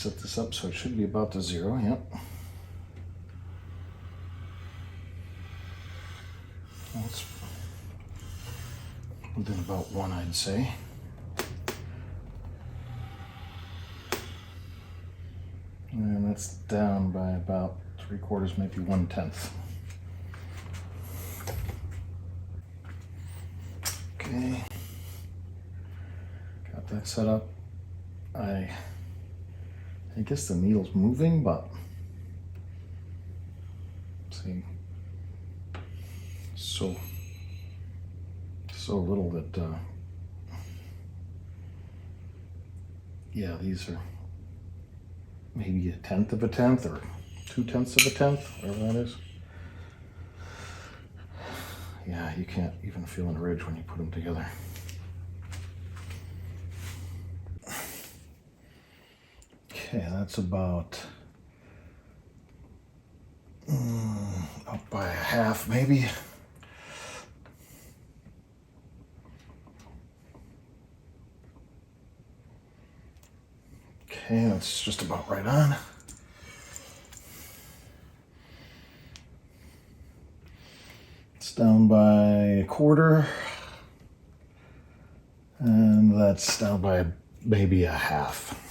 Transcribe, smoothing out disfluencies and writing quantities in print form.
set this up so it should be about to 0. Yep. That's within about 1, I'd say. And that's down by about 3/4, maybe 1/10. Okay. Got that set up. I guess the needle's moving, but see, so little that yeah, these are maybe 1/10 of a tenth or 2/10 of a tenth, whatever that is. Yeah, you can't even feel an ridge when you put them together. Okay, that's about up by 1/2 maybe. Okay, that's just about right on. It's down by 1/4. And that's down by maybe 1/2.